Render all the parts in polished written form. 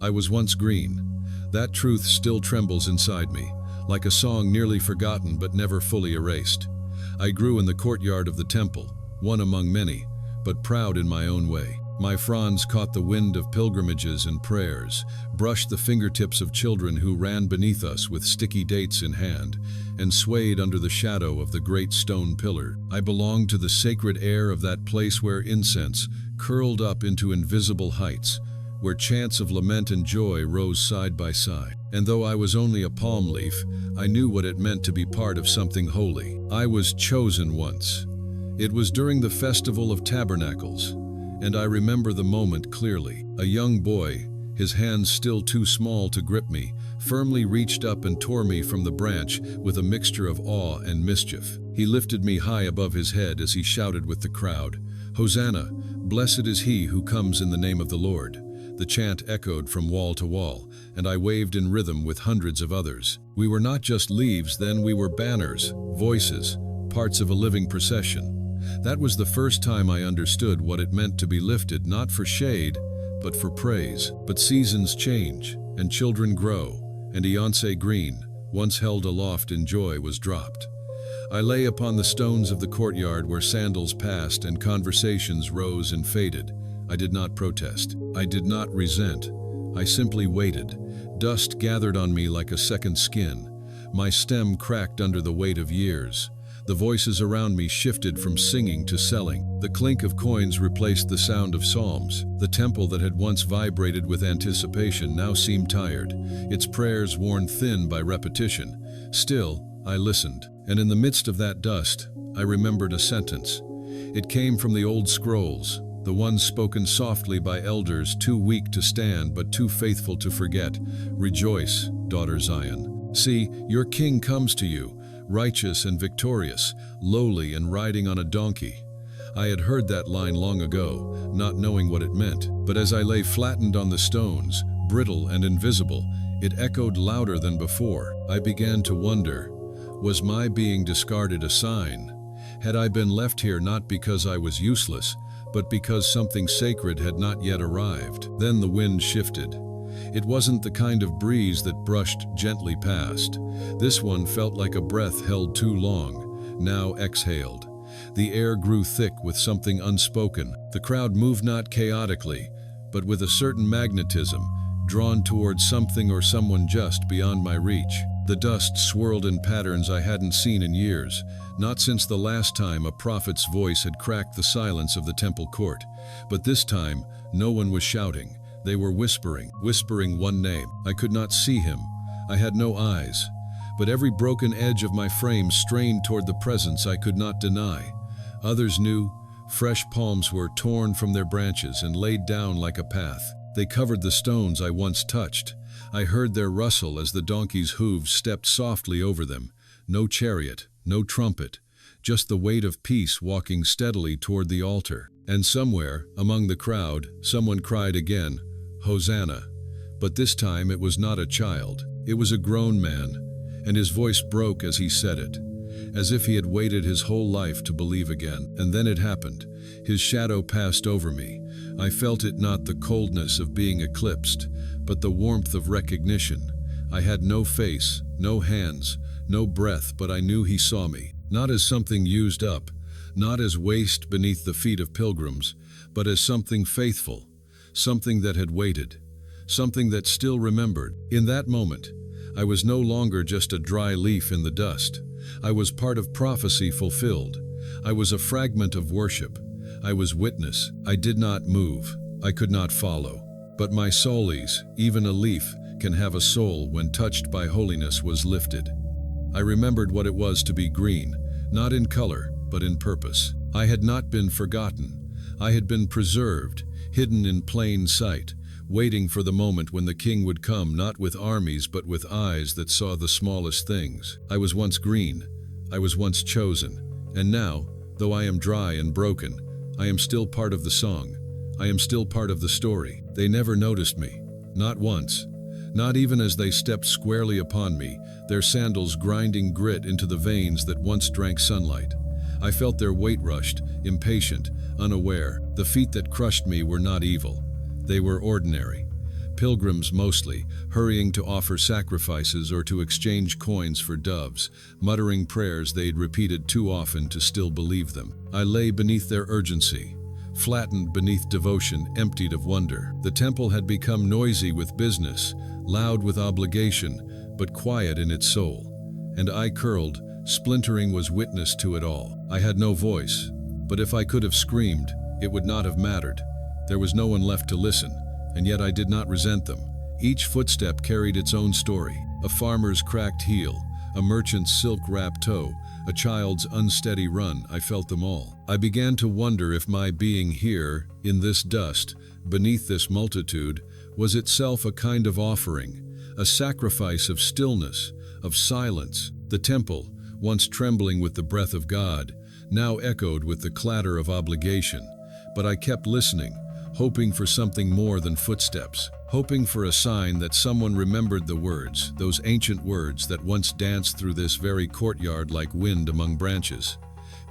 I was once green. That truth still trembles inside me, like a song nearly forgotten but never fully erased. I grew in the courtyard of the temple, one among many, but proud in my own way. My fronds caught the wind of pilgrimages and prayers, brushed the fingertips of children who ran beneath us with sticky dates in hand, and swayed under the shadow of the great stone pillar. I belonged to the sacred air of that place where incense curled up into invisible heights, where chants of lament and joy rose side by side. And though I was only a palm leaf, I knew what it meant to be part of something holy. I was chosen once. It was during the Festival of Tabernacles, and I remember the moment clearly. A young boy, his hands still too small to grip me, firmly reached up and tore me from the branch with a mixture of awe and mischief. He lifted me high above his head as he shouted with the crowd, "Hosanna, blessed is he who comes in the name of the Lord." The chant echoed from wall to wall, and I waved in rhythm with hundreds of others. We were not just leaves then, we were banners, voices, parts of a living procession. That was the first time I understood what it meant to be lifted not for shade, but for praise. But seasons change, and children grow, and Eonce Green, once held aloft in joy, was dropped. I lay upon the stones of the courtyard where sandals passed and conversations rose and faded. I did not protest. I did not resent. I simply waited. Dust gathered on me like a second skin. My stem cracked under the weight of years. The voices around me shifted from singing to selling. The clink of coins replaced the sound of psalms. The temple that had once vibrated with anticipation now seemed tired, its prayers worn thin by repetition. Still, I listened, and in the midst of that dust, I remembered a sentence. It came from the old scrolls, the ones spoken softly by elders too weak to stand but too faithful to forget. "Rejoice, daughter Zion. See, your king comes to you, righteous and victorious, lowly and riding on a donkey." I had heard that line long ago, not knowing what it meant, but as I lay flattened on the stones, brittle and invisible, it echoed louder than before. I began to wonder, was my being discarded a sign? Had I been left here not because I was useless, but because something sacred had not yet arrived? Then the wind shifted. It wasn't the kind of breeze that brushed gently past. This one felt like a breath held too long, now exhaled. The air grew thick with something unspoken. The crowd moved not chaotically, but with a certain magnetism, drawn towards something or someone just beyond my reach. The dust swirled in patterns I hadn't seen in years, not since the last time a prophet's voice had cracked the silence of the temple court. But this time, no one was shouting. They were whispering one name. I could not see him. I had no eyes. But every broken edge of my frame strained toward the presence I could not deny. Others knew. Fresh palms were torn from their branches and laid down like a path. They covered the stones I once touched. I heard their rustle as the donkey's hooves stepped softly over them. No chariot, no trumpet, just the weight of peace walking steadily toward the altar. And somewhere, among the crowd, someone cried again, "Hosanna." But this time it was not a child. It was a grown man, and his voice broke as he said it, as if he had waited his whole life to believe again. And then it happened. His shadow passed over me. I felt it, not the coldness of being eclipsed, but the warmth of recognition. I had no face, no hands, no breath, but I knew he saw me, not as something used up, not as waste beneath the feet of pilgrims, but as something faithful, something that had waited, something that still remembered. In that moment, I was no longer just a dry leaf in the dust. I was part of prophecy fulfilled. I was a fragment of worship. I was witness. I did not move. I could not follow. But my solis, even a leaf, can have a soul when touched by holiness, was lifted. I remembered what it was to be green, not in color, but in purpose. I had not been forgotten. I had been preserved, hidden in plain sight, waiting for the moment when the king would come, not with armies but with eyes that saw the smallest things. I was once green. I was once chosen. And now, though I am dry and broken, I am still part of the song. I am still part of the story. They never noticed me. Not once. Not even as they stepped squarely upon me, their sandals grinding grit into the veins that once drank sunlight. I felt their weight rushed, impatient, unaware. The feet that crushed me were not evil. They were ordinary. pilgrims mostly, hurrying to offer sacrifices or to exchange coins for doves, muttering prayers they'd repeated too often to still believe them. I lay beneath their urgency, flattened beneath devotion, emptied of wonder. The temple had become noisy with business, loud with obligation, but quiet in its soul. And I curled, splintering was witness to it all. I had no voice, but if I could have screamed, it would not have mattered. There was no one left to listen, and yet I did not resent them. Each footstep carried its own story. A farmer's cracked heel, a merchant's silk-wrapped toe, a child's unsteady run. I felt them all. I began to wonder if my being here, in this dust, beneath this multitude, was itself a kind of offering, a sacrifice of stillness, of silence. The temple, once trembling with the breath of God, now echoed with the clatter of obligation. But I kept listening, hoping for something more than footsteps, hoping for a sign that someone remembered the words, those ancient words that once danced through this very courtyard like wind among branches.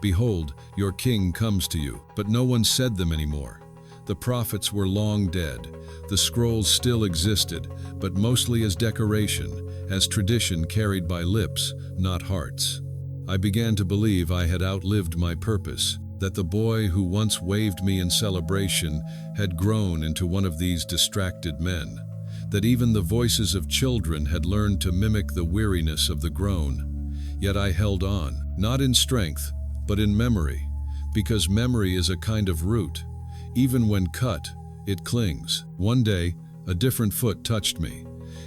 Behold, your king comes to you. But no one said them anymore. The prophets were long dead. The scrolls still existed, but mostly as decoration, as tradition carried by lips, not hearts. I began to believe I had outlived my purpose, that the boy who once waved me in celebration had grown into one of these distracted men, that even the voices of children had learned to mimic the weariness of the grown. Yet I held on, not in strength, but in memory, because memory is a kind of root. Even when cut, it clings. One day, a different foot touched me.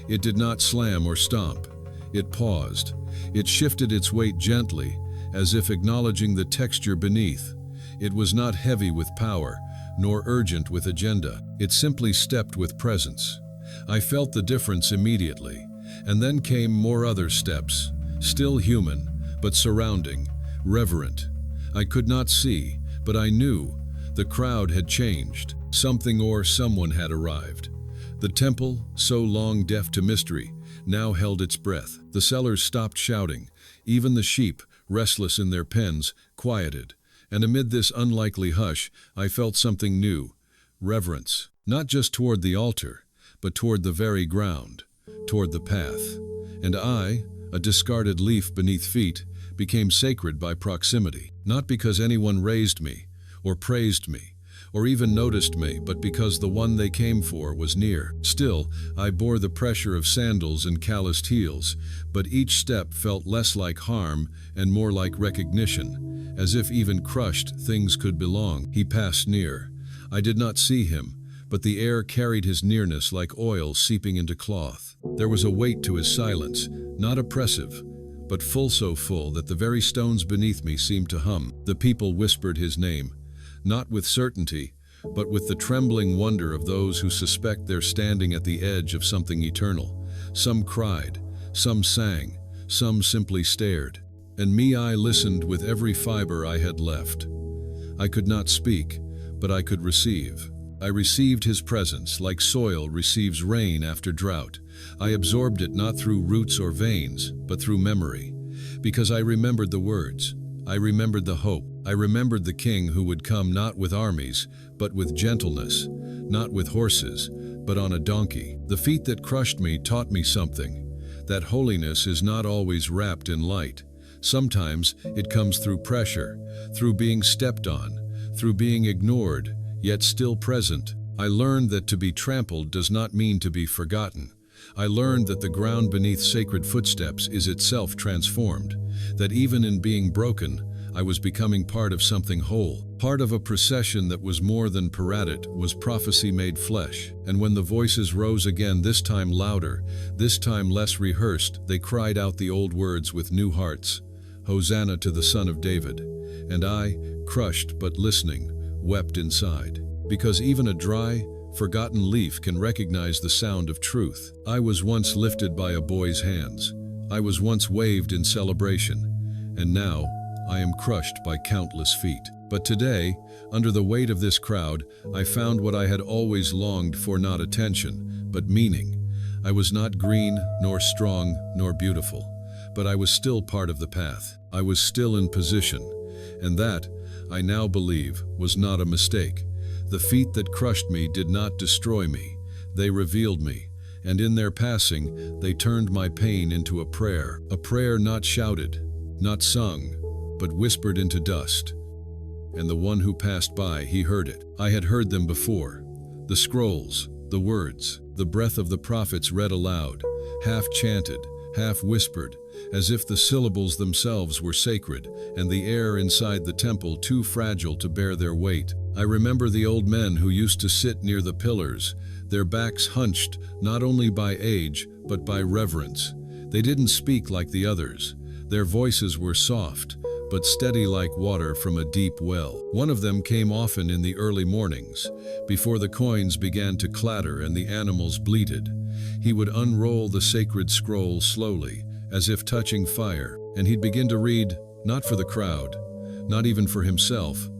It did not slam or stomp. It paused. It shifted its weight gently, as if acknowledging the texture beneath. It was not heavy with power, nor urgent with agenda. It simply stepped with presence. I felt the difference immediately, and then came more other steps, still human, but surrounding, reverent. I could not see, but I knew. The crowd had changed. Something or someone had arrived. The temple, so long deaf to mystery, now held its breath. The sellers stopped shouting. Even the sheep, restless in their pens, quieted. And amid this unlikely hush, I felt something new, reverence, not just toward the altar, but toward the very ground, toward the path. And I, a discarded leaf beneath feet, became sacred by proximity, not because anyone raised me, or praised me, or even noticed me, but because the one they came for was near. Still, I bore the pressure of sandals and calloused heels, but each step felt less like harm and more like recognition, as if even crushed things could belong. He passed near. I did not see him, but the air carried his nearness like oil seeping into cloth. There was a weight to his silence, not oppressive, but full, so full that the very stones beneath me seemed to hum. The people whispered his name, not with certainty, but with the trembling wonder of those who suspect they're standing at the edge of something eternal. Some cried, some sang, some simply stared. And me, I listened with every fiber I had left. I could not speak, but I could receive. I received his presence like soil receives rain after drought. I absorbed it not through roots or veins, but through memory. Because I remembered the words. I remembered the hope. I remembered the king who would come not with armies, but with gentleness, not with horses, but on a donkey. The feet that crushed me taught me something, that holiness is not always wrapped in light. Sometimes it comes through pressure, through being stepped on, through being ignored, yet still present. I learned that to be trampled does not mean to be forgotten. I learned that the ground beneath sacred footsteps is itself transformed, that even in being broken, I was becoming part of something whole, part of a procession that was more than parade, was prophecy made flesh. And when the voices rose again, this time louder, this time less rehearsed, they cried out the old words with new hearts. Hosanna to the Son of David. And I, crushed but listening, wept inside. Because even a dry, forgotten leaf can recognize the sound of truth. I was once lifted by a boy's hands. I was once waved in celebration. And now, I am crushed by countless feet. But today, under the weight of this crowd, I found what I had always longed for, not attention, but meaning. I was not green, nor strong, nor beautiful, but I was still part of the path. I was still in position, and that, I now believe, was not a mistake. The feet that crushed me did not destroy me. They revealed me, and in their passing, they turned my pain into a prayer not shouted, not sung, but whispered into dust. And the one who passed by, he heard it. I had heard them before. The scrolls, the words, the breath of the prophets read aloud, half chanted, half whispered, as if the syllables themselves were sacred, and the air inside the temple too fragile to bear their weight. I remember the old men who used to sit near the pillars, their backs hunched not only by age, but by reverence. They didn't speak like the others. Their voices were soft, but steady like water from a deep well. One of them came often in the early mornings, before the coins began to clatter and the animals bleated. He would unroll the sacred scroll slowly, as if touching fire, and he'd begin to read, not for the crowd, not even for himself,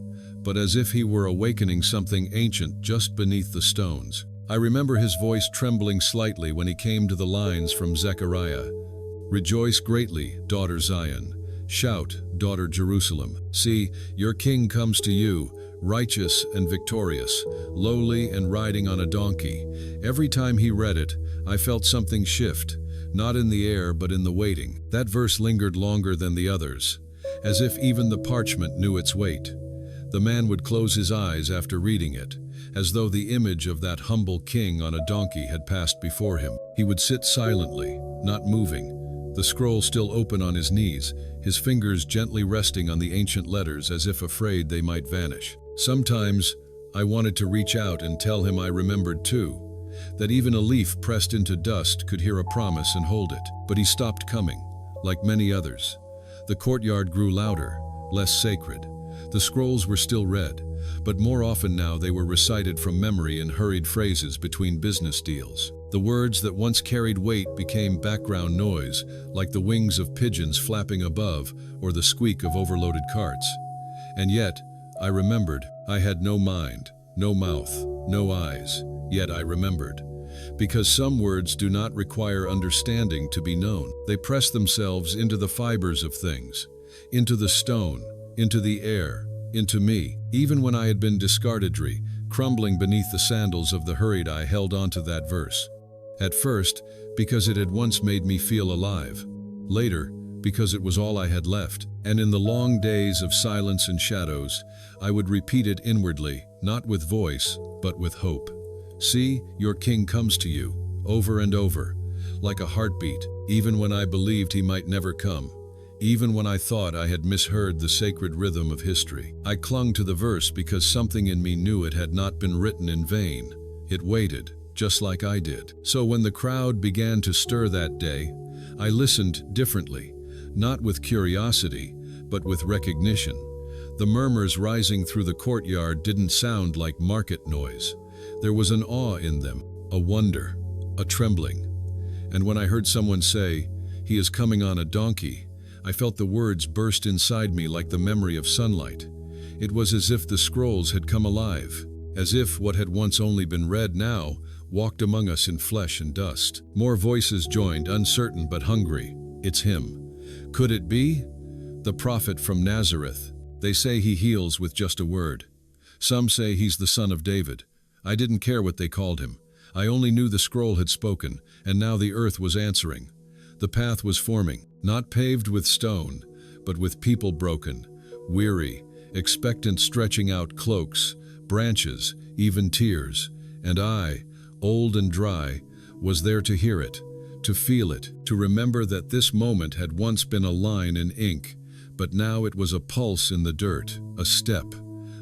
but as if he were awakening something ancient just beneath the stones. I remember his voice trembling slightly when he came to the lines from Zechariah. "Rejoice greatly, daughter Zion. Shout, daughter Jerusalem. See, your king comes to you, righteous and victorious, lowly and riding on a donkey." Every time he read it, I felt something shift, not in the air but in the waiting. That verse lingered longer than the others, as if even the parchment knew its weight. The man would close his eyes after reading it, as though the image of that humble king on a donkey had passed before him. He would sit silently, not moving, the scroll still open on his knees, his fingers gently resting on the ancient letters as if afraid they might vanish. Sometimes I wanted to reach out and tell him I remembered too, that even a leaf pressed into dust could hear a promise and hold it. But he stopped coming, like many others. The courtyard grew louder, less sacred. The scrolls were still read, but more often now they were recited from memory in hurried phrases between business deals. The words that once carried weight became background noise, like the wings of pigeons flapping above or the squeak of overloaded carts. And yet, I remembered. I had no mind, no mouth, no eyes, yet I remembered. Because some words do not require understanding to be known. They press themselves into the fibers of things, into the stone, into the air, into me. Even when I had been discardedry, crumbling beneath the sandals of the hurried, I held on to that verse. At first, because it had once made me feel alive. Later, because it was all I had left. And in the long days of silence and shadows, I would repeat it inwardly, not with voice, but with hope. "See, your king comes to you," over and over, like a heartbeat, even when I believed he might never come. Even when I thought I had misheard the sacred rhythm of history. I clung to the verse because something in me knew it had not been written in vain. It waited, just like I did. So when the crowd began to stir that day, I listened differently, not with curiosity, but with recognition. The murmurs rising through the courtyard didn't sound like market noise. There was an awe in them, a wonder, a trembling. And when I heard someone say, "He is coming on a donkey," I felt the words burst inside me like the memory of sunlight. It was as if the scrolls had come alive, as if what had once only been read now walked among us in flesh and dust. More voices joined, uncertain but hungry. "It's him." Could it be? The prophet from Nazareth. They say he heals with just a word. Some say he's the son of David. I didn't care what they called him. I only knew the scroll had spoken, and now the earth was answering. The path was forming, not paved with stone, but with people broken, weary, expectant, stretching out cloaks, branches, even tears. And I, old and dry, was there to hear it, to feel it, to remember that this moment had once been a line in ink, but now it was a pulse in the dirt, a step,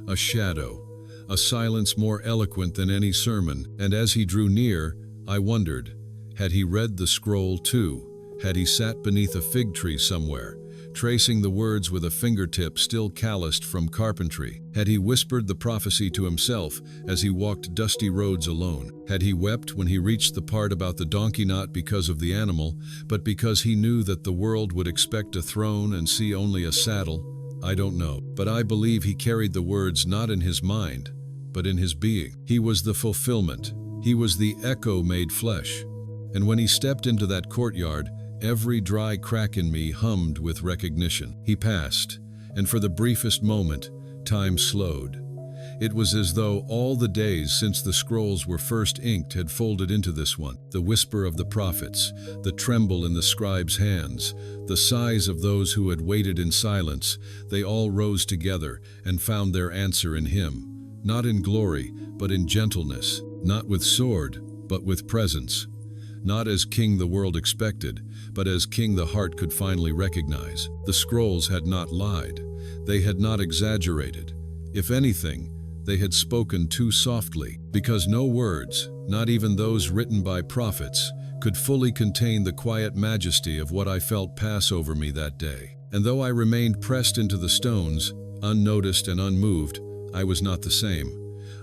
a shadow, a silence more eloquent than any sermon. And as he drew near, I wondered, had he read the scroll too? Had he sat beneath a fig tree somewhere, tracing the words with a fingertip still calloused from carpentry? Had he whispered the prophecy to himself as he walked dusty roads alone? Had he wept when he reached the part about the donkey, not because of the animal, but because he knew that the world would expect a throne and see only a saddle? I don't know, but I believe he carried the words not in his mind, but in his being. He was the fulfillment. He was the echo made flesh. And when he stepped into that courtyard, every dry crack in me hummed with recognition. He passed, and for the briefest moment, time slowed. It was as though all the days since the scrolls were first inked had folded into this one. The whisper of the prophets, the tremble in the scribes' hands, the sighs of those who had waited in silence, they all rose together and found their answer in him, not in glory, but in gentleness, not with sword, but with presence. Not as king the world expected, but as king the heart could finally recognize. The scrolls had not lied. They had not exaggerated. If anything, they had spoken too softly, because no words, not even those written by prophets, could fully contain the quiet majesty of what I felt pass over me that day. And though I remained pressed into the stones, unnoticed and unmoved, I was not the same.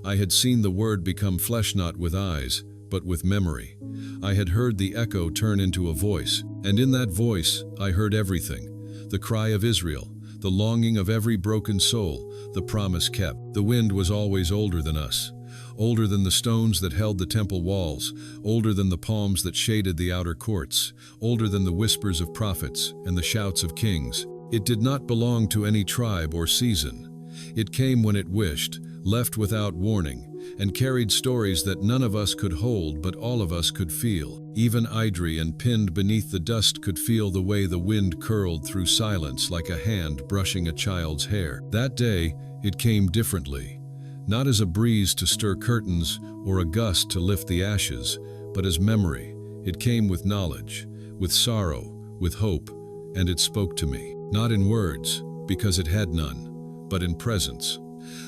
I had seen the word become flesh not with eyes, but with memory. I had heard the echo turn into a voice, and in that voice I heard everything: the cry of Israel, the longing of every broken soul, the promise kept. The wind was always older than us, older than the stones that held the temple walls, older than the palms that shaded the outer courts, older than the whispers of prophets and the shouts of kings. It did not belong to any tribe or season. It came when it wished, left without warning, and carried stories that none of us could hold but all of us could feel. Even Idri and pinned beneath the dust could feel the way the wind curled through silence like a hand brushing a child's hair. That day, it came differently. Not as a breeze to stir curtains or a gust to lift the ashes, but as memory. It came with knowledge, with sorrow, with hope, and it spoke to me. Not in words, because it had none, but in presence.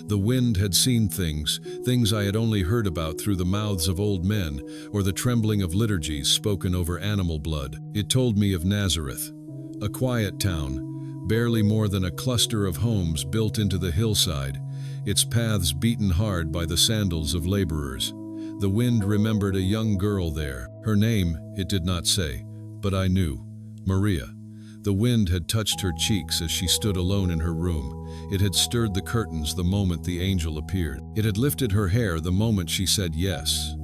The wind had seen things I had only heard about through the mouths of old men or the trembling of liturgies spoken over animal blood. It told me of Nazareth, a quiet town, barely more than a cluster of homes built into the hillside, its paths beaten hard by the sandals of laborers. The wind remembered a young girl there. Her name it did not say, but I knew: Maria. The wind had touched her cheeks as she stood alone in her room. It had stirred the curtains the moment the angel appeared. It had lifted her hair the moment she said yes.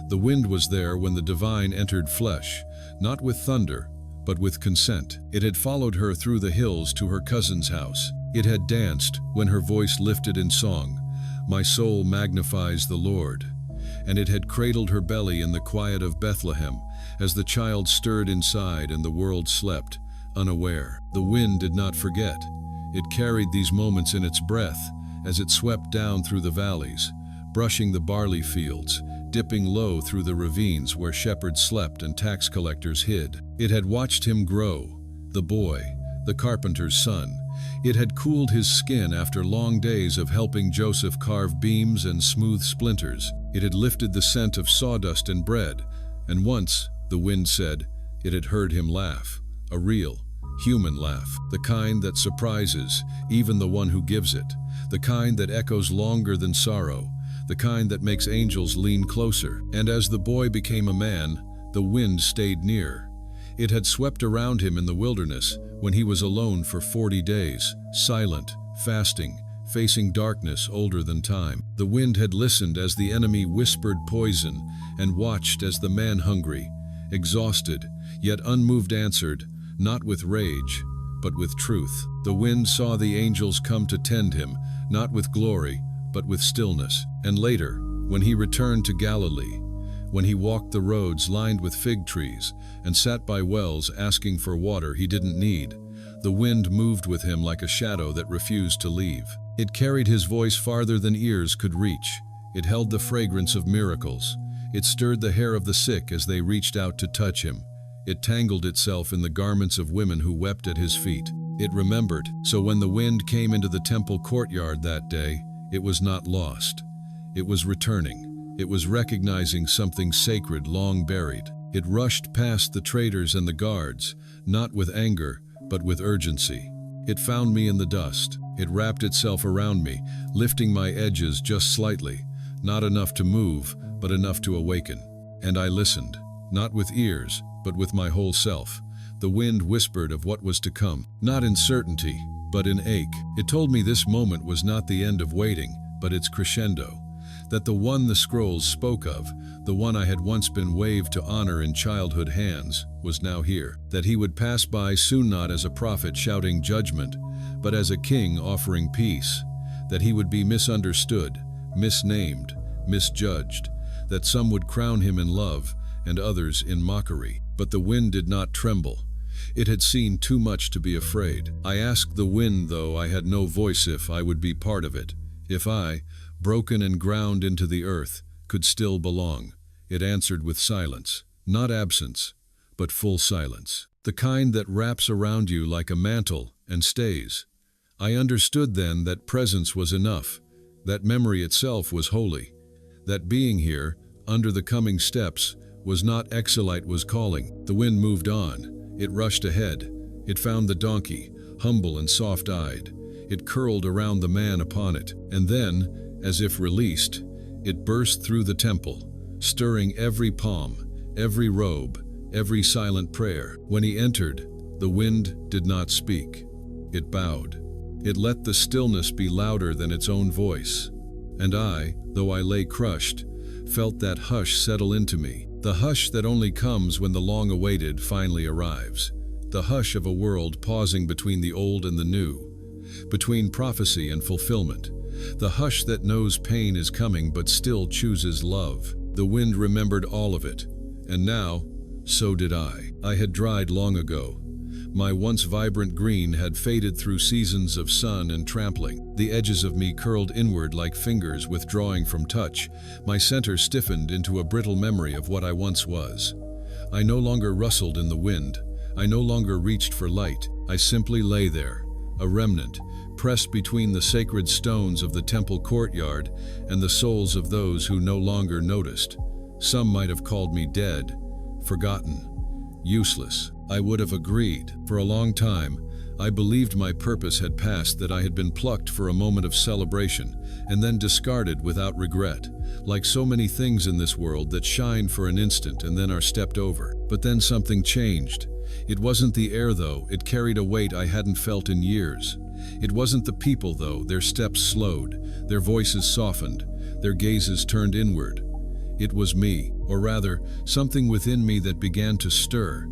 The wind was there when the divine entered flesh, not with thunder, but with consent. It had followed her through the hills to her cousin's house. It had danced when her voice lifted in song, "My soul magnifies the Lord." And it had cradled her belly in the quiet of Bethlehem as the child stirred inside and the world slept, unaware. The wind did not forget. It carried these moments in its breath as it swept down through the valleys, brushing the barley fields, dipping low through the ravines where shepherds slept and tax collectors hid. It had watched him grow, the boy, the carpenter's son. It had cooled his skin after long days of helping Joseph carve beams and smooth splinters. It had lifted the scent of sawdust and bread, and once, the wind said, it had heard him laugh, a real, human laugh, the kind that surprises even the one who gives it, the kind that echoes longer than sorrow, the kind that makes angels lean closer. And as the boy became a man, the wind stayed near. It had swept around him in the wilderness when he was alone for 40 days, silent, fasting, facing darkness older than time. The wind had listened as the enemy whispered poison and watched as the man hungry, exhausted, yet unmoved answered, not with rage, but with truth. The wind saw the angels come to tend him, not with glory, but with stillness. And later, when he returned to Galilee, when he walked the roads lined with fig trees and sat by wells asking for water he didn't need, the wind moved with him like a shadow that refused to leave. It carried his voice farther than ears could reach. It held the fragrance of miracles. It stirred the hair of the sick as they reached out to touch him. It tangled itself in the garments of women who wept at his feet. It remembered. So when the wind came into the temple courtyard that day, it was not lost. It was returning. It was recognizing something sacred long buried. It rushed past the traders and the guards, not with anger, but with urgency. It found me in the dust. It wrapped itself around me, lifting my edges just slightly, not enough to move, but enough to awaken. And I listened, not with ears, but with my whole self. The wind whispered of what was to come, not in certainty, but in ache. It told me this moment was not the end of waiting, but its crescendo. That the one the scrolls spoke of, the one I had once been waved to honor in childhood hands, was now here. That he would pass by soon not as a prophet shouting judgment, but as a king offering peace. That he would be misunderstood, misnamed, misjudged, that some would crown him in love and others in mockery. But the wind did not tremble. It had seen too much to be afraid. I asked the wind, though I had no voice, if I would be part of it, if I, broken and ground into the earth, could still belong. It answered with silence, not absence, but full silence, the kind that wraps around you like a mantle and stays. I understood then that presence was enough, that memory itself was holy, that being here, under the coming steps, was not exilite was calling. The wind moved on. It rushed ahead. It found the donkey, humble and soft-eyed. It curled around the man upon it, and then, as if released, it burst through the temple, stirring every palm, every robe, every silent prayer. When he entered, the wind did not speak. It bowed. It let the stillness be louder than its own voice. And I, though I lay crushed, felt that hush settle into me, the hush that only comes when the long-awaited finally arrives, the hush of a world pausing between the old and the new, between prophecy and fulfillment, the hush that knows pain is coming but still chooses love. The wind remembered all of it, and now, so did I. I had dried long ago. My once vibrant green had faded through seasons of sun and trampling. The edges of me curled inward like fingers withdrawing from touch. My center stiffened into a brittle memory of what I once was. I no longer rustled in the wind. I no longer reached for light. I simply lay there, a remnant, pressed between the sacred stones of the temple courtyard and the souls of those who no longer noticed. Some might have called me dead, forgotten, useless. I would have agreed. For a long time, I believed my purpose had passed, that I had been plucked for a moment of celebration and then discarded without regret, like so many things in this world that shine for an instant and then are stepped over. But then something changed. It wasn't the air, though. It carried a weight I hadn't felt in years. It wasn't the people, though. Their steps slowed, their voices softened, their gazes turned inward. It was me, or rather, something within me that began to stir.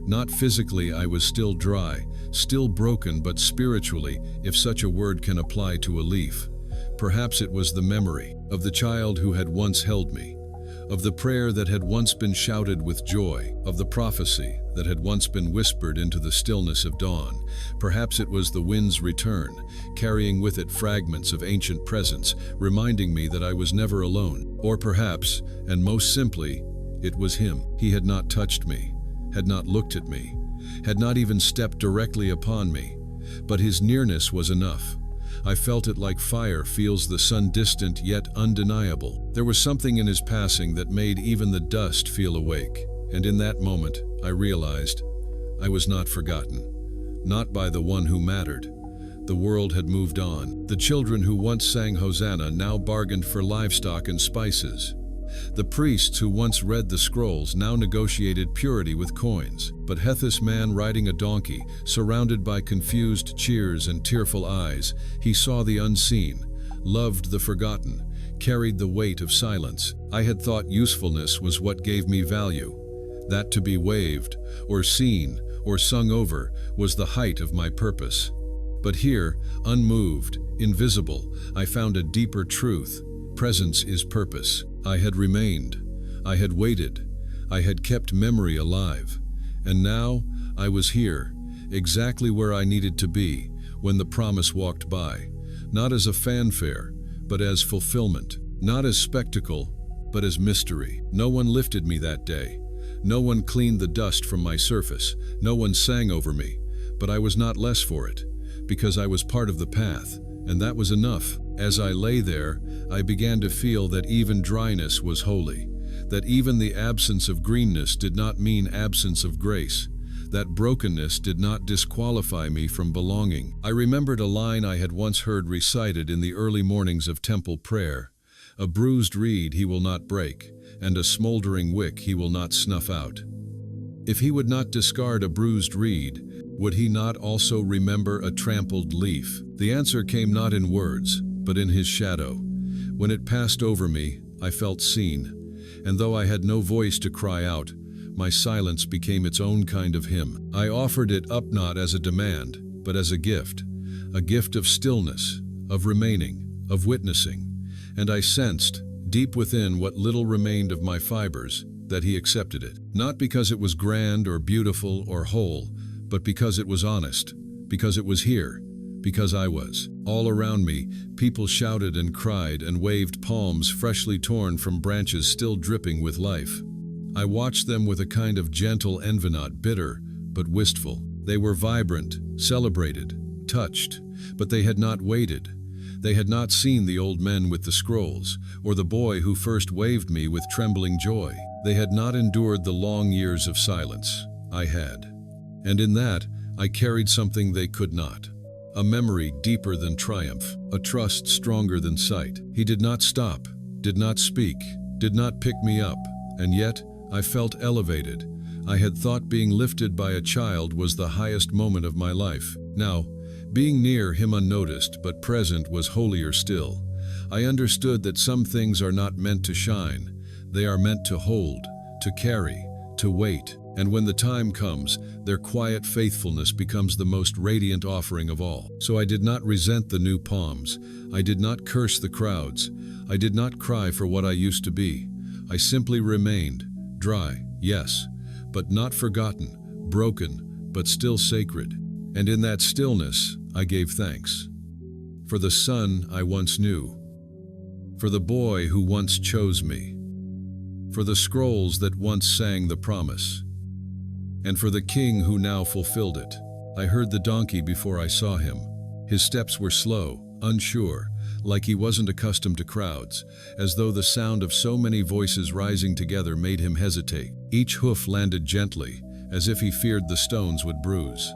Not physically, I was still dry, still broken, but spiritually, if such a word can apply to a leaf. Perhaps it was the memory of the child who had once held me, of the prayer that had once been shouted with joy, of the prophecy that had once been whispered into the stillness of dawn. Perhaps it was the wind's return, carrying with it fragments of ancient presence, reminding me that I was never alone. Or perhaps, and most simply, it was him. He had not touched me, had not looked at me, had not even stepped directly upon me, but his nearness was enough. I felt it like fire feels the sun, distant yet undeniable. There was something in his passing that made even the dust feel awake, and in that moment I realized I was not forgotten, not by the one who mattered. The world had moved on. The children who once sang Hosanna now bargained for livestock and spices. The priests who once read the scrolls now negotiated purity with coins. But this man riding a donkey, surrounded by confused cheers and tearful eyes, he saw the unseen, loved the forgotten, carried the weight of silence. I had thought usefulness was what gave me value, that to be waved, or seen, or sung over, was the height of my purpose. But here, unmoved, invisible, I found a deeper truth. Presence is purpose. I had remained. I had waited. I had kept memory alive. And now I was here, exactly where I needed to be, when the promise walked by, not as a fanfare, but as fulfillment, not as spectacle, but as mystery. No one lifted me that day. No one cleaned the dust from my surface. No one sang over me. But I was not less for it, because I was part of the path, and that was enough. As I lay there, I began to feel that even dryness was holy, that even the absence of greenness did not mean absence of grace, that brokenness did not disqualify me from belonging. I remembered a line I had once heard recited in the early mornings of temple prayer: "A bruised reed he will not break, and a smoldering wick he will not snuff out." If he would not discard a bruised reed, would he not also remember a trampled leaf? The answer came not in words, but in his shadow. When it passed over me, I felt seen, and though I had no voice to cry out, my silence became its own kind of hymn. I offered it up not as a demand, but as a gift of stillness, of remaining, of witnessing. and I sensed, deep within what little remained of my fibers, that he accepted it. Not because it was grand or beautiful or whole, but because it was honest, because it was here, because I was. All around me, people shouted and cried and waved palms freshly torn from branches still dripping with life. I watched them with a kind of gentle envy, not bitter, but wistful. They were vibrant, celebrated, touched, but they had not waited. They had not seen the old men with the scrolls, or the boy who first waved me with trembling joy. They had not endured the long years of silence. I had. And in that, I carried something they could not. A memory deeper than triumph, a trust stronger than sight. He did not stop, did not speak, did not pick me up, and yet I felt elevated. I had thought being lifted by a child was the highest moment of my life. Now, being near him unnoticed but present was holier still. I understood that some things are not meant to shine. They are meant to hold, to carry, to wait. And when the time comes, their quiet faithfulness becomes the most radiant offering of all. So I did not resent the new palms. I did not curse the crowds. I did not cry for what I used to be. I simply remained, dry, yes, but not forgotten, broken, but still sacred. And in that stillness, I gave thanks. For the son I once knew. For the boy who once chose me. For the scrolls that once sang the promise. And for the king who now fulfilled it. I heard the donkey before I saw him. His steps were slow, unsure, like he wasn't accustomed to crowds, as though the sound of so many voices rising together made him hesitate. Each hoof landed gently, as if he feared the stones would bruise.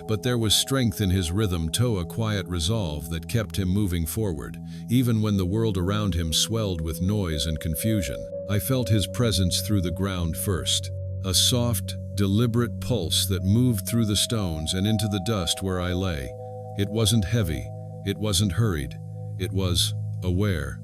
But there was strength in his rhythm, a quiet resolve that kept him moving forward, even when the world around him swelled with noise and confusion. I felt his presence through the ground first, a soft, deliberate pulse that moved through the stones and into the dust where I lay. It wasn't heavy, it wasn't hurried, it was aware.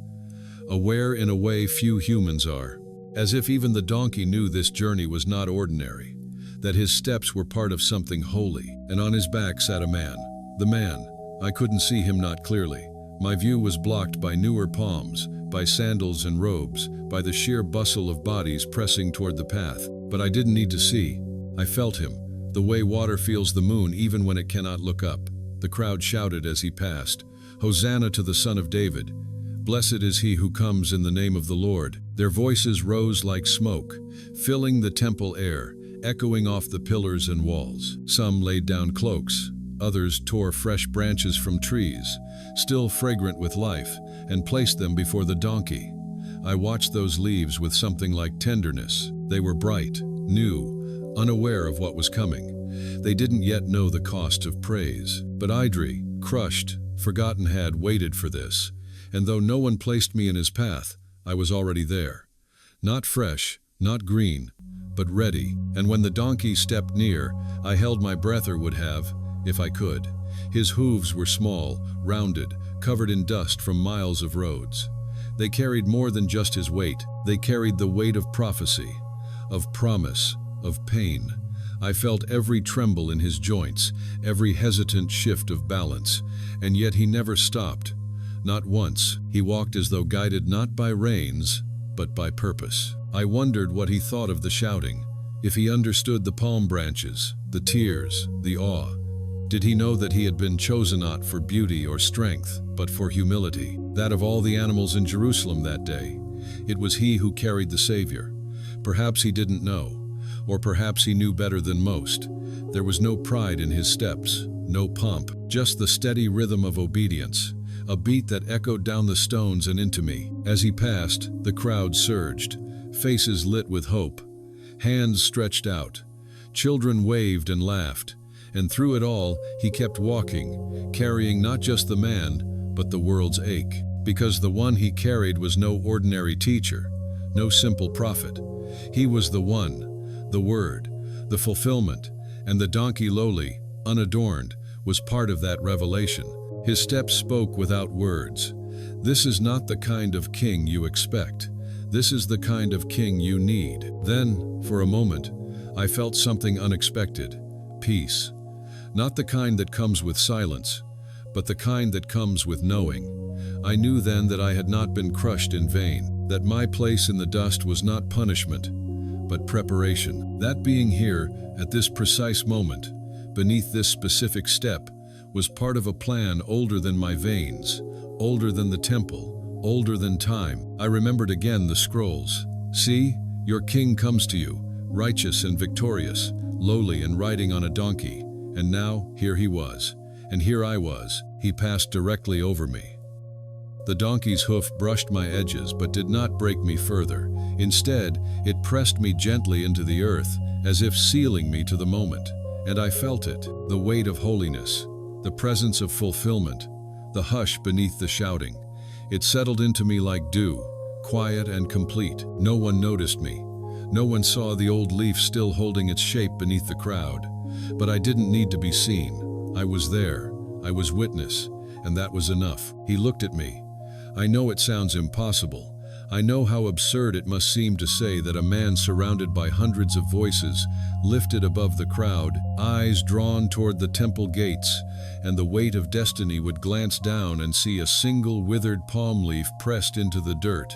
Aware in a way few humans are, as if even the donkey knew this journey was not ordinary, that his steps were part of something holy, and on his back sat a man. The man, I couldn't see him not clearly. My view was blocked by newer palms, by sandals and robes, by the sheer bustle of bodies pressing toward the path. But I didn't need to see. I felt him, the way water feels the moon even when it cannot look up. The crowd shouted as he passed, "Hosanna to the Son of David! Blessed is he who comes in the name of the Lord." Their voices rose like smoke, filling the temple air, echoing off the pillars and walls. Some laid down cloaks, others tore fresh branches from trees, still fragrant with life, and placed them before the donkey. I watched those leaves with something like tenderness. They were bright, new, unaware of what was coming. They didn't yet know the cost of praise. But Idri, crushed, forgotten, had waited for this. And though no one placed me in his path, I was already there. Not fresh, not green, but ready. And when the donkey stepped near, I held my breath, or would have, if I could. His hooves were small, rounded, covered in dust from miles of roads. They carried more than just his weight. They carried the weight of prophecy, of promise, of pain. I felt every tremble in his joints, every hesitant shift of balance, and yet he never stopped. Not once. He walked as though guided not by reins, but by purpose. I wondered what he thought of the shouting, if he understood the palm branches, the tears, the awe. Did he know that he had been chosen not for beauty or strength, but for humility, that of all the animals in Jerusalem that day? It was he who carried the Savior. Perhaps he didn't know, or perhaps he knew better than most. There was no pride in his steps, no pomp, just the steady rhythm of obedience, a beat that echoed down the stones and into me. As he passed, the crowd surged, faces lit with hope, hands stretched out. Children waved and laughed, and through it all, he kept walking, carrying not just the man, but the world's ache. Because the one he carried was no ordinary teacher, no simple prophet. He was the one, the word, the fulfillment, and the donkey, lowly, unadorned, was part of that revelation. His steps spoke without words. This is not the kind of king you expect. This is the kind of king you need. Then, for a moment, I felt something unexpected. Peace. Not the kind that comes with silence, but the kind that comes with knowing. I knew then that I had not been crushed in vain, that my place in the dust was not punishment, but preparation. That being here, at this precise moment, beneath this specific step, was part of a plan older than my veins, older than the temple, older than time. I remembered again the scrolls. See, your king comes to you, righteous and victorious, lowly and riding on a donkey. And now, here he was, and here I was. He passed directly over me. The donkey's hoof brushed my edges but did not break me further. Instead, it pressed me gently into the earth, as if sealing me to the moment. And I felt it, the weight of holiness, the presence of fulfillment, the hush beneath the shouting. It settled into me like dew, quiet and complete. No one noticed me. No one saw the old leaf still holding its shape beneath the crowd. But I didn't need to be seen. I was there. I was witness, and that was enough. He looked at me. I know it sounds impossible. I know how absurd it must seem to say that a man surrounded by hundreds of voices, lifted above the crowd, eyes drawn toward the temple gates, and the weight of destiny would glance down and see a single withered palm leaf pressed into the dirt.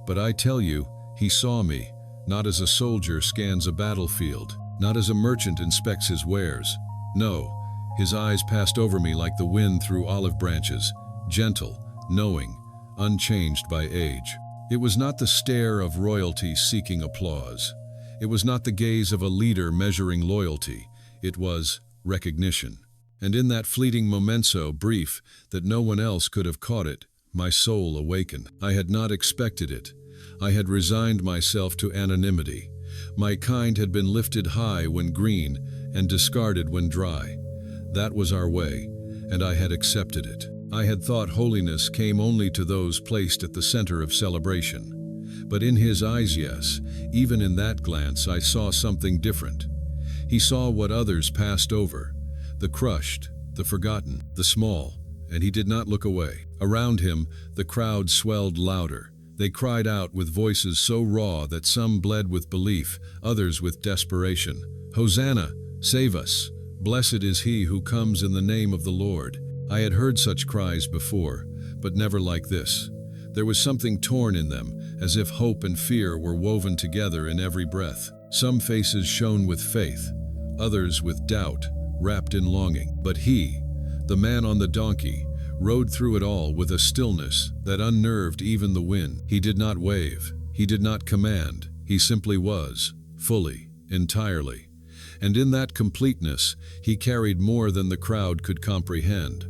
But I tell you, he saw me, not as a soldier scans a battlefield, not as a merchant inspects his wares. No, his eyes passed over me like the wind through olive branches, gentle, knowing, unchanged by age. It was not the stare of royalty seeking applause. It was not the gaze of a leader measuring loyalty. It was recognition. And in that fleeting memento, brief, that no one else could have caught it, my soul awakened. I had not expected it. I had resigned myself to anonymity. My kind had been lifted high when green and discarded when dry. That was our way, and I had accepted it. I had thought holiness came only to those placed at the center of celebration. But in his eyes, yes, even in that glance, I saw something different. He saw what others passed over, the crushed, the forgotten, the small, and he did not look away. Around him, the crowd swelled louder. They cried out with voices so raw that some bled with belief, others with desperation. Hosanna, save us! Blessed is he who comes in the name of the Lord. I had heard such cries before, but never like this. There was something torn in them, as if hope and fear were woven together in every breath. Some faces shone with faith, others with doubt, wrapped in longing. But he, the man on the donkey, rode through it all with a stillness that unnerved even the wind. He did not wave, he did not command, he simply was, fully, entirely. And in that completeness, he carried more than the crowd could comprehend.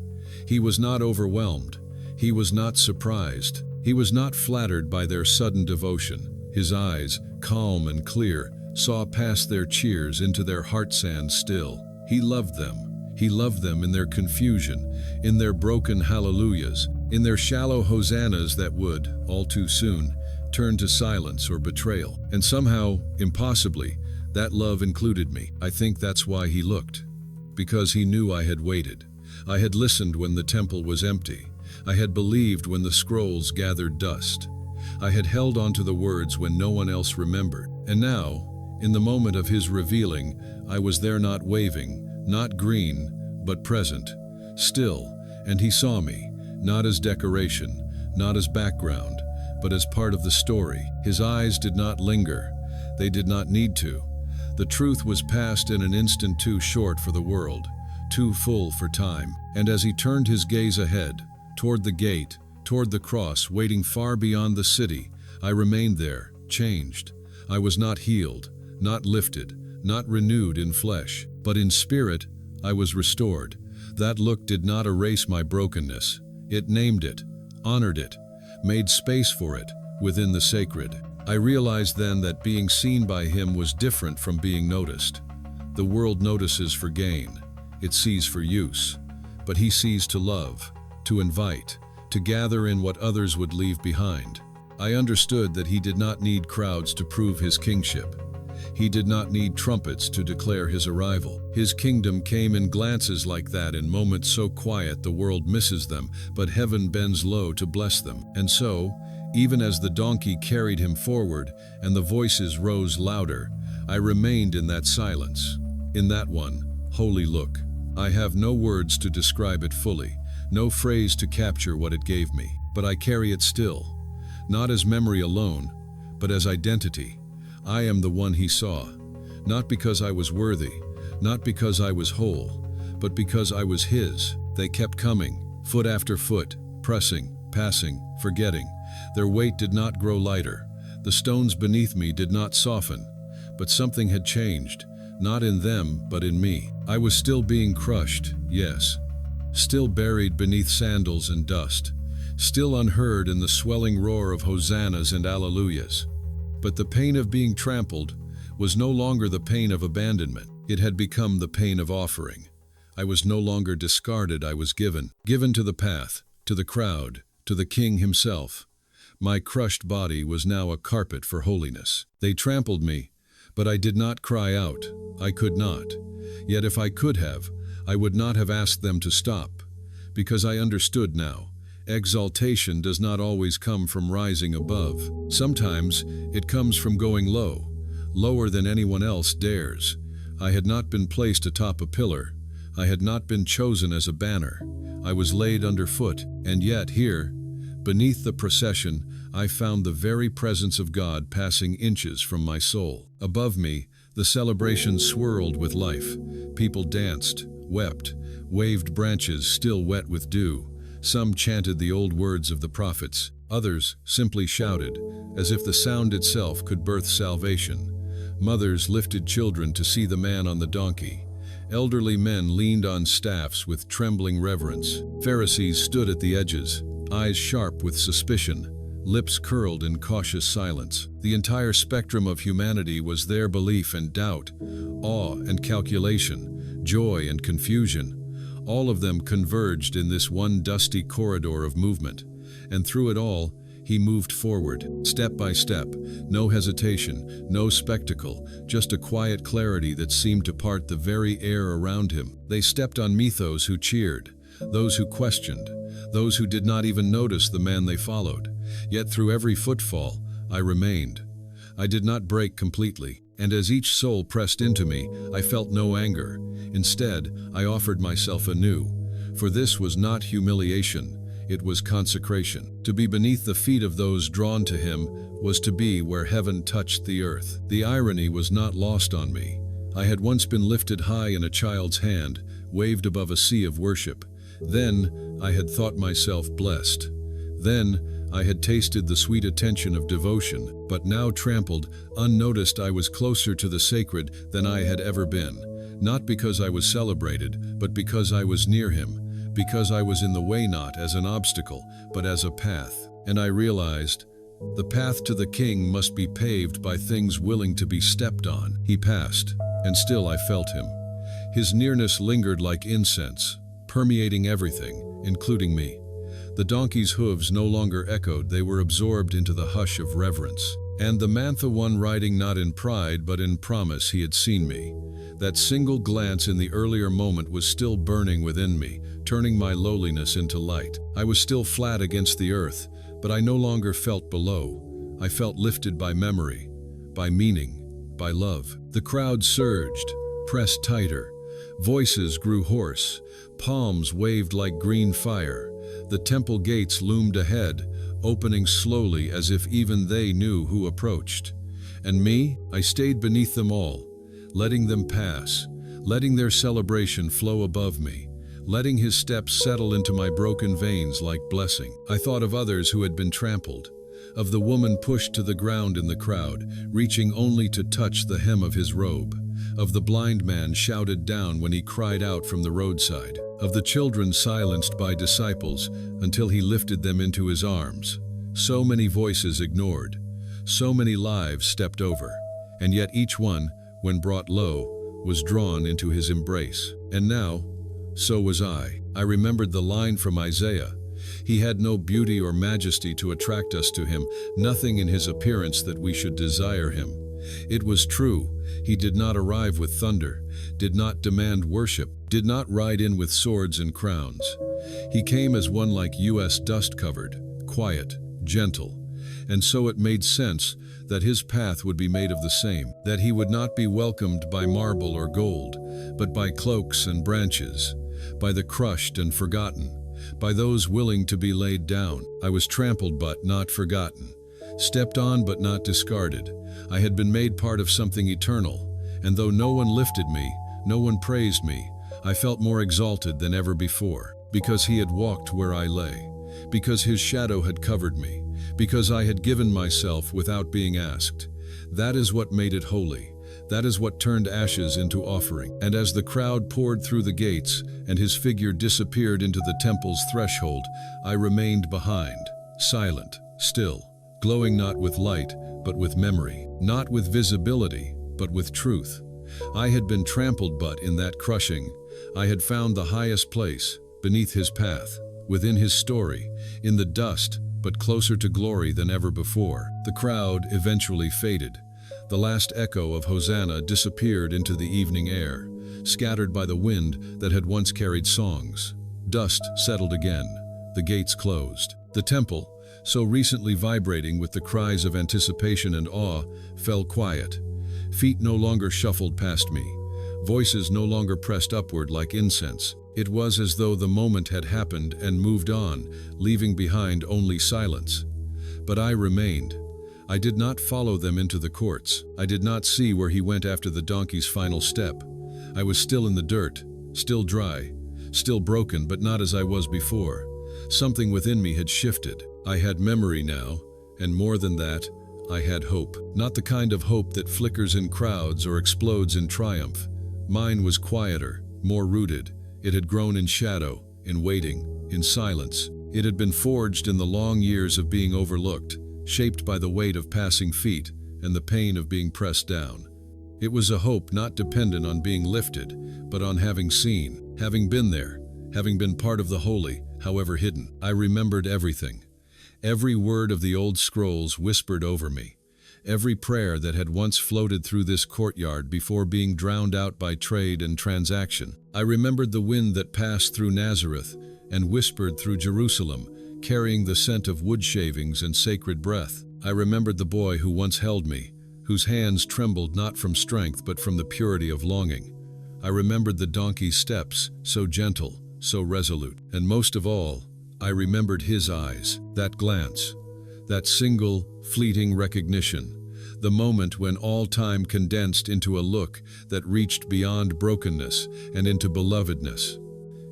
He was not overwhelmed. He was not surprised. He was not flattered by their sudden devotion. His eyes, calm and clear, saw past their cheers into their heart sand still. He loved them. He loved them in their confusion, in their broken hallelujahs, in their shallow hosannas that would, all too soon, turn to silence or betrayal. And somehow, impossibly, that love included me. I think that's why he looked. Because he knew I had waited. I had listened when the temple was empty. I had believed when the scrolls gathered dust. I had held on to the words when no one else remembered. And now, in the moment of his revealing, I was there, not waving, not green, but present, still, and he saw me, not as decoration, not as background, but as part of the story. His eyes did not linger. They did not need to. The truth was passed in an instant too short for the world, too full for time. And as he turned his gaze ahead, toward the gate, toward the cross, waiting far beyond the city, I remained there, changed. I was not healed, not lifted, not renewed in flesh, but in spirit, I was restored. That look did not erase my brokenness. It named it, honored it, made space for it within the sacred. I realized then that being seen by him was different from being noticed. The world notices for gain. It sees for use. But he sees to love, to invite, to gather in what others would leave behind. I understood that he did not need crowds to prove his kingship. He did not need trumpets to declare his arrival. His kingdom came in glances like that, in moments so quiet the world misses them, but heaven bends low to bless them. And so, even as the donkey carried him forward and the voices rose louder, I remained in that silence, in that one holy look. I have no words to describe it fully, no phrase to capture what it gave me. but I carry it still, not as memory alone, but as identity. I am the one he saw, not because I was worthy, not because I was whole, but because I was his. They kept coming, foot after foot, pressing, passing, forgetting. Their weight did not grow lighter. The stones beneath me did not soften, but something had changed, not in them, but in me. I was still being crushed, yes, still buried beneath sandals and dust, still unheard in the swelling roar of hosannas and alleluias. But the pain of being trampled was no longer the pain of abandonment. It had become the pain of offering. I was no longer discarded, I was given to the path, to the crowd, to the King himself. My crushed body was now a carpet for holiness. They trampled me, but I did not cry out. I could not. Yet if I could have, I would not have asked them to stop, because I understood now. Exaltation does not always come from rising above. Sometimes it comes from going low, lower than anyone else dares. I had not been placed atop a pillar. I had not been chosen as a banner. I was laid underfoot, and yet here, beneath the procession, I found the very presence of God passing inches from my soul. Above me, the celebration swirled with life. People danced, wept, waved branches still wet with dew. Some chanted the old words of the prophets. Others simply shouted, as if the sound itself could birth salvation. Mothers lifted children to see the man on the donkey. Elderly men leaned on staffs with trembling reverence. Pharisees stood at the edges, eyes sharp with suspicion, lips curled in cautious silence. The entire spectrum of humanity was there: belief and doubt, awe and calculation, joy and confusion. All of them converged in this one dusty corridor of movement, and through it all, he moved forward, step by step, no hesitation, no spectacle, just a quiet clarity that seemed to part the very air around him. They stepped on me, those who cheered, those who questioned, those who did not even notice the man they followed. Yet through every footfall, I remained. I did not break completely, and as each soul pressed into me, I felt no anger. Instead, I offered myself anew, for this was not humiliation. It was consecration. To be beneath the feet of those drawn to him was to be where heaven touched the earth. The irony was not lost on me. I had once been lifted high in a child's hand, waved above a sea of worship. Then I had thought myself blessed. Then I had tasted the sweet attention of devotion, but now trampled, unnoticed, I was closer to the sacred than I had ever been. Not because I was celebrated, but because I was near him. Because I was in the way, not as an obstacle, but as a path. And I realized, the path to the King must be paved by things willing to be stepped on. He passed, and still I felt him. His nearness lingered like incense, permeating everything, including me. The donkey's hooves no longer echoed, they were absorbed into the hush of reverence. And the man, the one riding not in pride but in promise, he had seen me. That single glance in the earlier moment was still burning within me, turning my lowliness into light. I was still flat against the earth, but I no longer felt below. I felt lifted by memory, by meaning, by love. The crowd surged, pressed tighter. Voices grew hoarse. Palms waved like green fire. The temple gates loomed ahead, opening slowly as if even they knew who approached. And me, I stayed beneath them all, letting them pass, letting their celebration flow above me, letting his steps settle into my broken veins like blessing. I thought of others who had been trampled, of the woman pushed to the ground in the crowd, reaching only to touch the hem of his robe, of the blind man shouted down when he cried out from the roadside, of the children silenced by disciples until he lifted them into his arms. So many voices ignored, so many lives stepped over, and yet each one, when brought low, was drawn into his embrace. And now, so was I. I remembered the line from Isaiah. He had no beauty or majesty to attract us to him, nothing in his appearance that we should desire him. It was true. He did not arrive with thunder, did not demand worship, did not ride in with swords and crowns. He came as one like U.S. dust-covered, quiet, gentle. And so it made sense that his path would be made of the same, that he would not be welcomed by marble or gold, but by cloaks and branches, by the crushed and forgotten, by those willing to be laid down. I was trampled but not forgotten, stepped on but not discarded. I had been made part of something eternal, and though no one lifted me, no one praised me, I felt more exalted than ever before, because he had walked where I lay, because his shadow had covered me, because I had given myself without being asked. That is what made it holy. That is what turned ashes into offering. And as the crowd poured through the gates and his figure disappeared into the temple's threshold, I remained behind, silent, still, glowing not with light, but with memory, not with visibility, but with truth. I had been trampled, but in that crushing, I had found the highest place, beneath his path, within his story, in the dust, but closer to glory than ever before. The crowd eventually faded. The last echo of Hosanna disappeared into the evening air, scattered by the wind that had once carried songs. Dust settled again. The gates closed. The temple, so recently vibrating with the cries of anticipation and awe, fell quiet. Feet no longer shuffled past me. Voices no longer pressed upward like incense. It was as though the moment had happened and moved on, leaving behind only silence. But I remained. I did not follow them into the courts. I did not see where he went after the donkey's final step. I was still in the dirt, still dry, still broken, but not as I was before. Something within me had shifted. I had memory now, and more than that, I had hope. Not the kind of hope that flickers in crowds or explodes in triumph. Mine was quieter, more rooted. It had grown in shadow, in waiting, in silence. It had been forged in the long years of being overlooked, shaped by the weight of passing feet and the pain of being pressed down. It was a hope not dependent on being lifted, but on having seen, having been there, having been part of the holy, however hidden. I remembered everything. Every word of the old scrolls whispered over me. Every prayer that had once floated through this courtyard before being drowned out by trade and transaction. I remembered the wind that passed through Nazareth and whispered through Jerusalem, carrying the scent of wood shavings and sacred breath. I remembered the boy who once held me, whose hands trembled not from strength but from the purity of longing. I remembered the donkey's steps, so gentle, so resolute. And most of all, I remembered his eyes, that glance, that single, fleeting recognition, the moment when all time condensed into a look that reached beyond brokenness and into belovedness.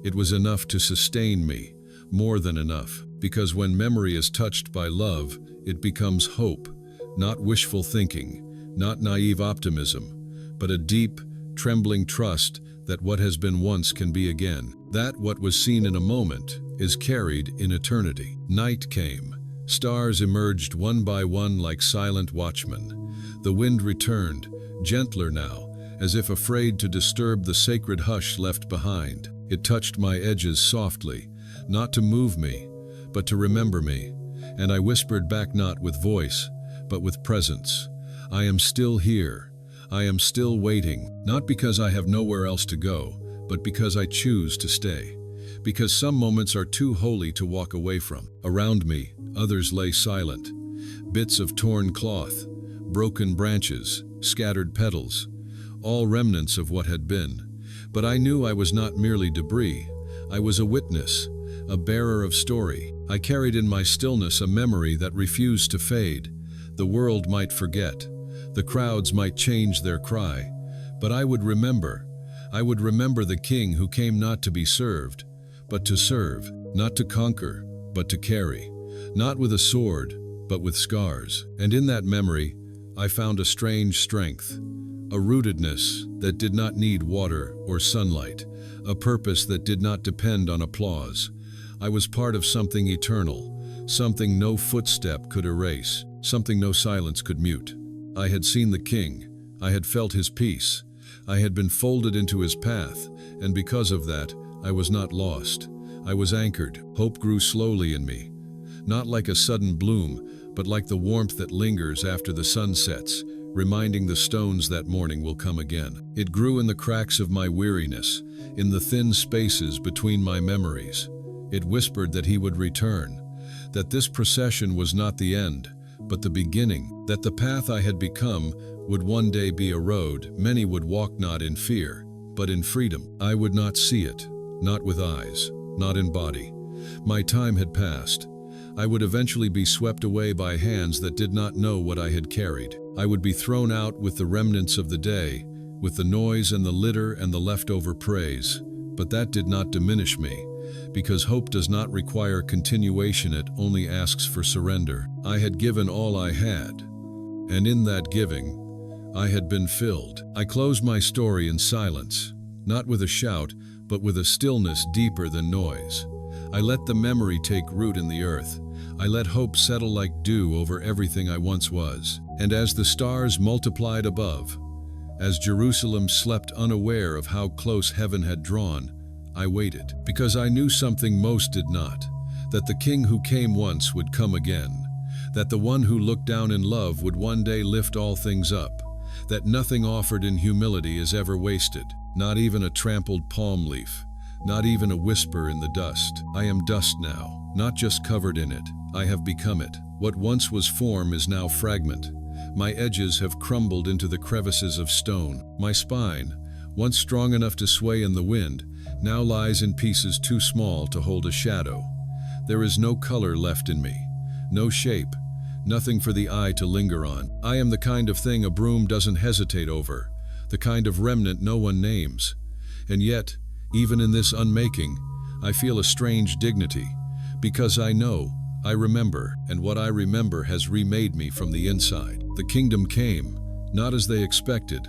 It was enough to sustain me, more than enough, because when memory is touched by love, it becomes hope, not wishful thinking, not naive optimism, but a deep, trembling trust that what has been once can be again, that what was seen in a moment is carried in eternity. Night came. Stars emerged one by one like silent watchmen. The wind returned, gentler now, as if afraid to disturb the sacred hush left behind. It touched my edges softly, not to move me, but to remember me, and I whispered back not with voice, but with presence. I am still here. I am still waiting, not because I have nowhere else to go, but because I choose to stay. Because some moments are too holy to walk away from. Around me, others lay silent. Bits of torn cloth, broken branches, scattered petals, all remnants of what had been. But I knew I was not merely debris. I was a witness, a bearer of story. I carried in my stillness a memory that refused to fade. The world might forget. The crowds might change their cry. But I would remember. I would remember the King who came not to be served, but to serve, not to conquer, but to carry, not with a sword, but with scars. And in that memory, I found a strange strength, a rootedness that did not need water or sunlight, a purpose that did not depend on applause. I was part of something eternal, something no footstep could erase, something no silence could mute. I had seen the King, I had felt his peace, I had been folded into his path, and because of that, I was not lost. I was anchored. Hope grew slowly in me, not like a sudden bloom, but like the warmth that lingers after the sun sets, reminding the stones that morning will come again. It grew in the cracks of my weariness, in the thin spaces between my memories. It whispered that he would return, that this procession was not the end, but the beginning, that the path I had become would one day be a road many would walk not in fear, but in freedom. I would not see it. Not with eyes, not in body, My time had passed. I would eventually be swept away by hands that did not know what I had carried. I would be thrown out with the remnants of the day, with the noise and the litter and the leftover praise. But that did not diminish me, because hope does not require continuation, it only asks for surrender. I had given all I had, and in that giving, I had been filled. I closed my story in silence, not with a shout, but with a stillness deeper than noise. I let the memory take root in the earth. I let hope settle like dew over everything I once was. And as the stars multiplied above, as Jerusalem slept unaware of how close heaven had drawn, I waited, because I knew something most did not, that the King who came once would come again, that the one who looked down in love would one day lift all things up, that nothing offered in humility is ever wasted, not even a trampled palm leaf, not even a whisper in the dust. I am dust now, not just covered in it, I have become it. What once was form is now fragment. My edges have crumbled into the crevices of stone. My spine, once strong enough to sway in the wind, now lies in pieces too small to hold a shadow. There is no color left in me, no shape, nothing for the eye to linger on. I am the kind of thing a broom doesn't hesitate over, the kind of remnant no one names. And yet, even in this unmaking, I feel a strange dignity, because I know, I remember, and what I remember has remade me from the inside. The kingdom came, not as they expected,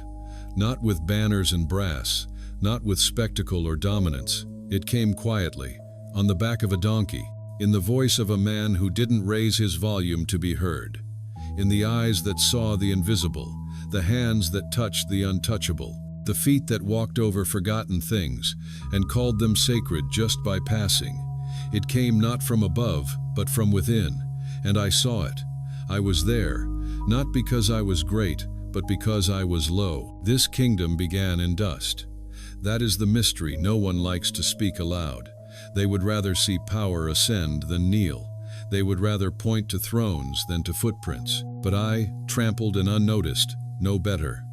not with banners and brass, not with spectacle or dominance. It came quietly, on the back of a donkey, in the voice of a man who didn't raise his volume to be heard, in the eyes that saw the invisible, the hands that touched the untouchable, the feet that walked over forgotten things and called them sacred just by passing. It came not from above, but from within, and I saw it. I was there, not because I was great, but because I was low. This kingdom began in dust. That is the mystery no one likes to speak aloud. They would rather see power ascend than kneel. They would rather point to thrones than to footprints. But I, trampled and unnoticed, know better.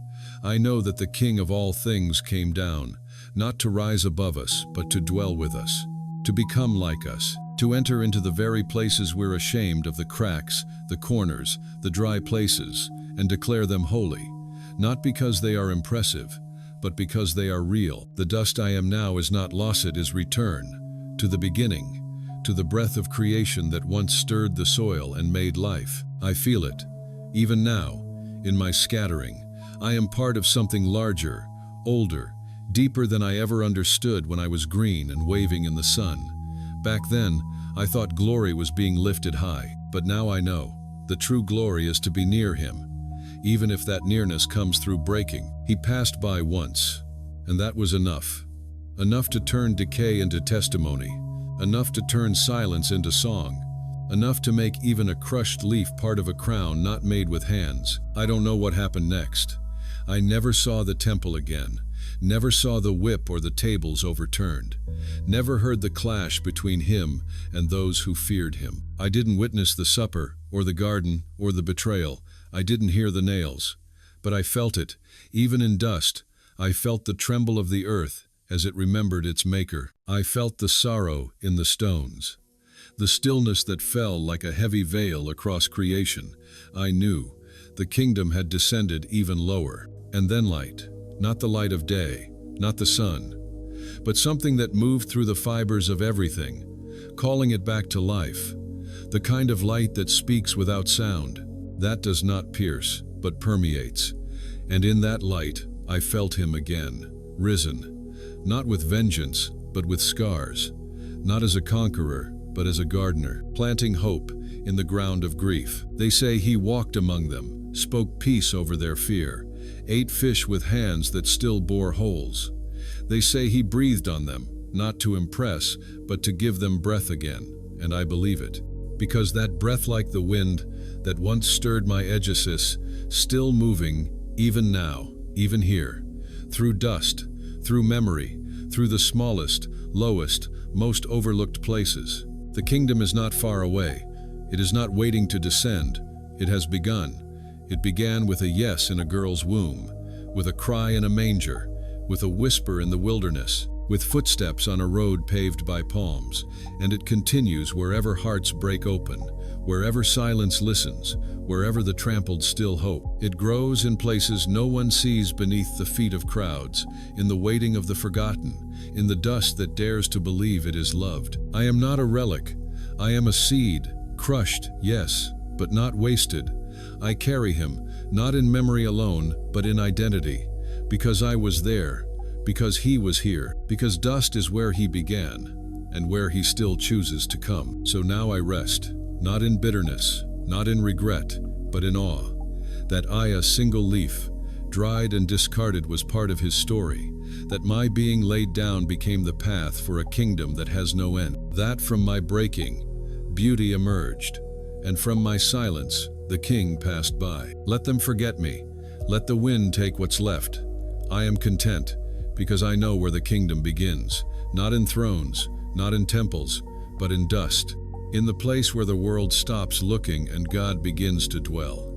I know that the King of all things came down, not to rise above us, but to dwell with us, to become like us, to enter into the very places we're ashamed of, the cracks, the corners, the dry places, and declare them holy, not because they are impressive, but because they are real. The dust I am now is not loss, it is return, to the beginning, to the breath of creation that once stirred the soil and made life. I feel it, even now, in my scattering. I am part of something larger, older, deeper than I ever understood when I was green and waving in the sun. Back then, I thought glory was being lifted high, but now I know, the true glory is to be near him, even if that nearness comes through breaking. He passed by once, and that was enough. Enough to turn decay into testimony, enough to turn silence into song, enough to make even a crushed leaf part of a crown not made with hands. I don't know what happened next. I never saw the temple again, never saw the whip or the tables overturned, never heard the clash between him and those who feared him. I didn't witness the supper, or the garden, or the betrayal. I didn't hear the nails, but I felt it. Even in dust, I felt the tremble of the earth as it remembered its maker. I felt the sorrow in the stones, the stillness that fell like a heavy veil across creation. I knew the kingdom had descended even lower. And then light, not the light of day, not the sun, but something that moved through the fibers of everything, calling it back to life. The kind of light that speaks without sound, that does not pierce, but permeates. And in that light, I felt him again, risen, not with vengeance, but with scars, not as a conqueror, but as a gardener, planting hope in the ground of grief. They say he walked among them, spoke peace over their fear, ate fish with hands that still bore holes. They say he breathed on them, not to impress, but to give them breath again, and I believe it. Because that breath, like the wind that once stirred my edges, still moving, even now, even here, through dust, through memory, through the smallest, lowest, most overlooked places. The kingdom is not far away. It is not waiting to descend. It has begun. It began with a yes in a girl's womb, with a cry in a manger, with a whisper in the wilderness. with footsteps on a road paved by palms, and it continues wherever hearts break open, wherever silence listens, wherever the trampled still hope. It grows in places no one sees beneath the feet of crowds, in the waiting of the forgotten, in the dust that dares to believe it is loved. I am not a relic. I am a seed, crushed, yes, but not wasted. I carry him, not in memory alone, but in identity, because I was there, because he was here, because dust is where he began, and where he still chooses to come. So now I rest, not in bitterness, not in regret, but in awe, that I, a single leaf, dried and discarded, was part of his story, that my being laid down became the path for a kingdom that has no end, that from my breaking, beauty emerged, and from my silence, the King passed by. Let them forget me, let the wind take what's left. I am content, because I know where the kingdom begins, not in thrones, not in temples, but in dust, in the place where the world stops looking and God begins to dwell.